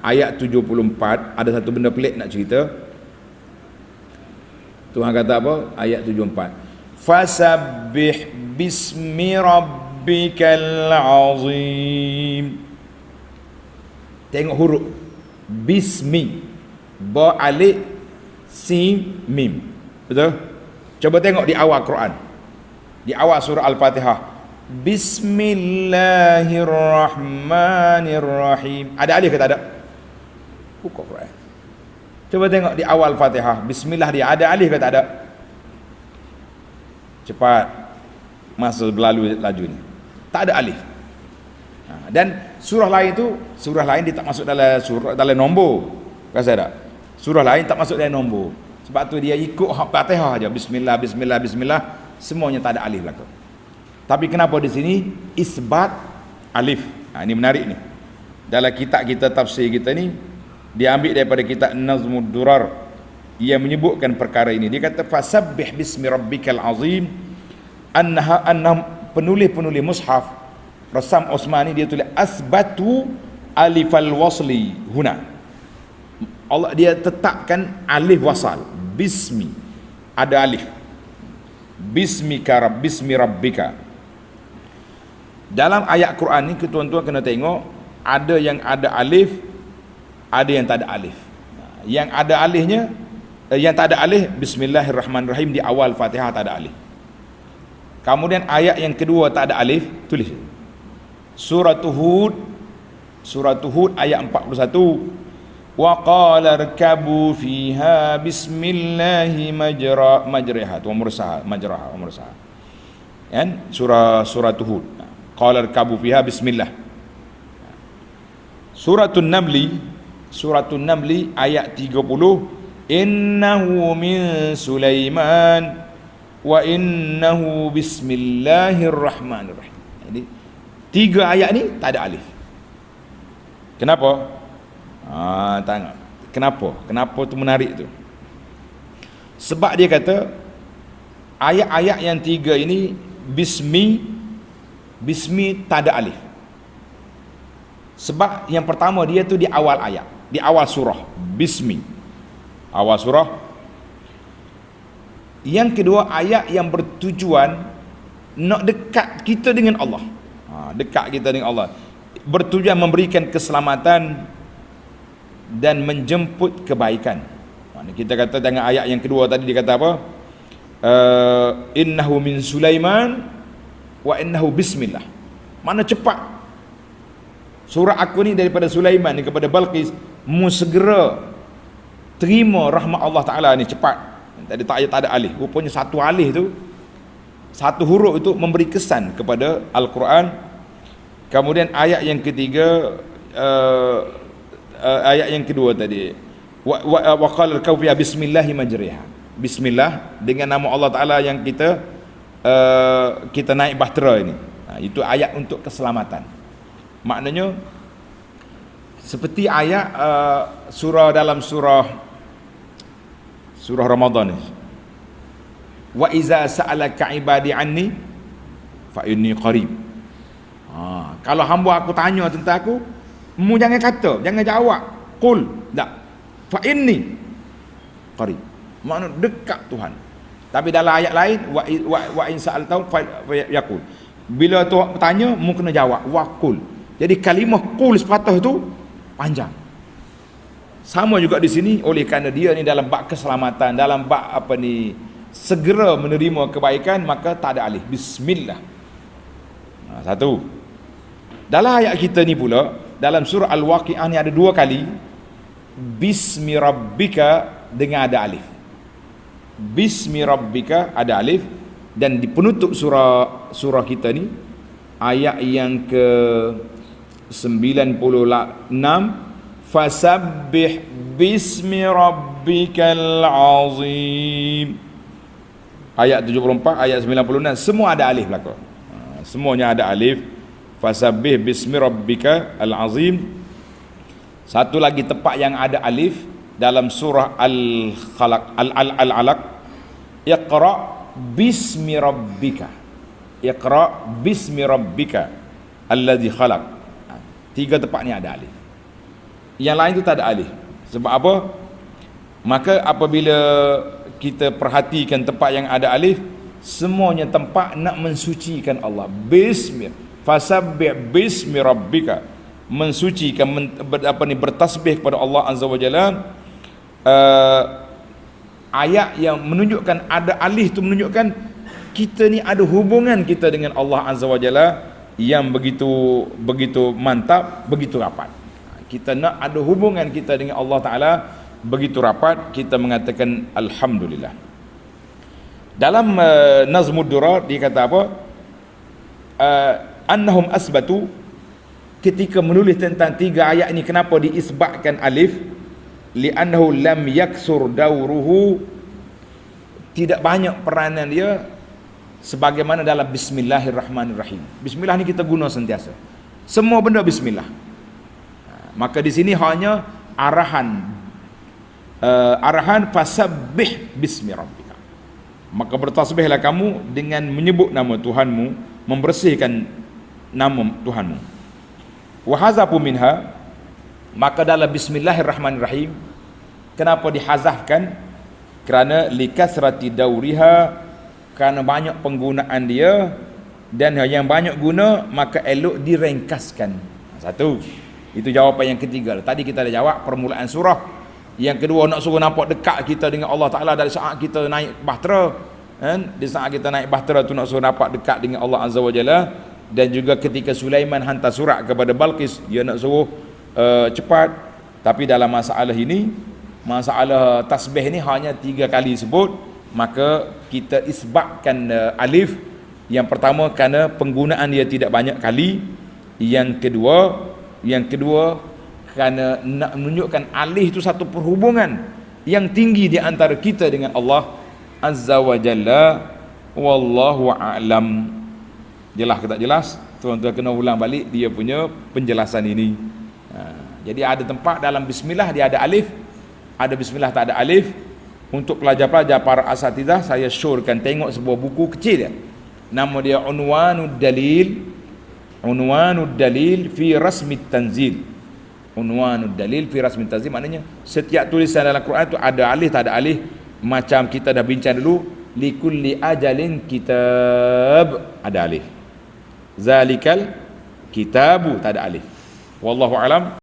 ayat 74 ada satu benda pelik nak cerita. Tuhan kata apa? Ayat 74. Fasabbih bismi rabbikal azim. Tengok huruf bismi, ba alif sin mim. Betul? Coba tengok di awal Quran. Di awal surah Al-Fatihah. Bismillahirrahmanirrahim. Ada alif ke tak ada? Buka Quran. Coba tengok di awal Fatihah. Bismillah dia ada alif ke tak ada? Cepat. Masa berlalu laju ni. Tak ada alif. Dan surah lain tu, surah lain dia tak masuk dalam surah, dalam nombor. Rasa tak? Surah lain tak masuk dalam nombor. Sebab tu dia ikut Fatihah aja. Bismillah, bismillah, bismillah. Semuanya tak ada alif belaka. Tapi kenapa di sini isbat alif? Ini menarik ni. Dalam kitab kita tafsir kita ni dia ambil daripada kitab Nazmud Durar. Ia menyebutkan perkara ini. Dia kata fasabbih bismi rabbikal azim. Annahum penulis-penulis mushaf Rasam Osmani dia tulis asbatu alifal wasli huna. Allah dia tetapkan alif wasal. Bismi ada alif. Bismika bismi rabbika. Dalam ayat Quran ni tuan-tuan kena tengok ada yang ada alif, ada yang tak ada alif. Yang ada alifnya, yang tak ada alif bismillahirrahmanirrahim di awal Fatihah tak ada alif. Kemudian ayat yang kedua tak ada alif, tulis Surah Hud ayat 41. Wa qala irkabu fiha bismillahi majraha wa mursaha. Kan? Surah Hud. Qala irkabu fiha bismillah. Suratul Namli ayat 30. Innahu min Sulaiman wa innahu bismillahirrahmanirrahim. Jadi tiga ayat ni tak ada alif. Kenapa? Tengok. Kenapa tu menarik tu? Sebab dia kata ayat-ayat yang tiga ini bismi tak ada alif. Sebab yang pertama dia tu di awal ayat, di awal surah, bismi. Awal surah. Yang kedua ayat yang bertujuan nak dekat kita dengan Allah. Dekat kita dengan Allah. Bertujuan memberikan keselamatan dan menjemput kebaikan. Kita kata dengan ayat yang kedua tadi dia kata apa? Innahu min Sulaiman wa innahu bismillah. Mana cepat. Surah aku ni daripada Sulaiman ni kepada Balqis, mu segera terima rahmat Allah Taala ni cepat. Tadi tak ada alif. Rupanya satu alif tu, satu huruf itu memberi kesan kepada Al-Quran. Kemudian ayat yang ketiga, ayat yang kedua tadi, wa qala al-kawfiya bismillahi majriha. Bismillah dengan nama Allah Taala yang kita naik bahtera ini. Itu ayat untuk keselamatan. Maknanya seperti ayat surah dalam surah Ramadan ni. Wa iza sa'alaka ibadi anni fa inni qarib. Kalau hamba aku tanya tentang aku, mu jangan kata, jangan jawab qul, tak. Fa inni qarib. Makna dekat Tuhan. Tapi dalam ayat lain wa in sa'altau fa yaqul. Bila tu bertanya, mu kena jawab wa qul. Jadi kalimah qul sepatah tu panjang. Sama juga di sini, oleh kerana dia ni dalam bab keselamatan, dalam bab segera menerima kebaikan, maka tak ada alif. Bismillah. Satu. Dalam ayat kita ni pula, dalam surah Al-Waqi'ah ni ada dua kali bismi rabbika dengan ada alif. Bismi rabbika ada alif. Dan di penutup surah kita ni, ayat yang ke 96, fasabbih bismi rabbikal azim. Ayat 74, ayat 96 semua ada alif belaka. Semuanya ada alif. Fasabbih bismi rabbikal azim. Satu lagi tempat yang ada alif dalam surah Al-Alaq, Iqra bismi rabbika. Iqra bismi rabbika alladzi khalaq. Tiga tempat ni ada alif. Yang lain tu tak ada alif. Sebab apa? Maka apabila kita perhatikan tempat yang ada alif, semuanya tempat nak mensucikan Allah. Fasabbih bismi rabbika, mensucikan, bertasbih kepada Allah Azza wa Jalla. Ayat yang menunjukkan ada alif tu menunjukkan kita ni ada hubungan kita dengan Allah Azza wa Jalla yang begitu mantap, begitu rapat. Kita nak ada hubungan kita dengan Allah Ta'ala begitu rapat, kita mengatakan Alhamdulillah. Dalam Nazmud Durar dia kata apa? Annahum asbatu, ketika menulis tentang 3 ayat ini, kenapa diisbatkan alif? Li'annahu lam yaksur dauruhu, tidak banyak peranan dia sebagaimana dalam Bismillahirrahmanirrahim. Bismillah ni kita guna sentiasa, semua benda bismillah. Maka di sini hanya arahan fasabbih bismi rabbika, maka bertasbihlah kamu dengan menyebut nama Tuhanmu, membersihkan nama Tuhanmu. Wa hazafu minha, maka dalam Bismillahirrahmanirrahim kenapa dihazafkan? Kerana likasrati dauriha, kerana banyak penggunaan dia, dan yang banyak guna maka elok direngkaskan. Satu, itu jawapan yang ketiga. Tadi kita dah jawab permulaan surah. Yang kedua, nak suruh nampak dekat kita dengan Allah Ta'ala dari saat kita naik bahtera, kan? Di saat kita naik bahtera tu nak suruh nampak dekat dengan Allah Azza wa Jalla. Dan juga ketika Sulaiman hantar surat kepada Balqis, dia nak suruh cepat. Tapi dalam masalah ini, masalah tasbih ni hanya 3 kali sebut, maka kita isbatkan alif. Yang pertama kerana penggunaan dia tidak banyak kali. Yang kedua kerana nak menunjukkan alif itu satu perhubungan yang tinggi di antara kita dengan Allah Azza wa Jalla. Wallahu a'lam. Jelas ke tak jelas? Tuan-tuan kena ulang balik dia punya penjelasan ini. Jadi ada tempat dalam bismillah dia ada alif, ada bismillah tak ada alif. Untuk pelajar-pelajar para asatidzah, saya syorkan tengok sebuah buku kecil dia. Nama dia Unwanud Dalil fi Rasmit Tanzil. Unwanud Dalil fi Rasmit Tanzil maknanya setiap tulisan dalam Quran tu ada alif tak ada alif. Macam kita dah bincang dulu, likulli ajalin kitab, ada alif. Zalikal kitabu, tak ada alif. Wallahu alam.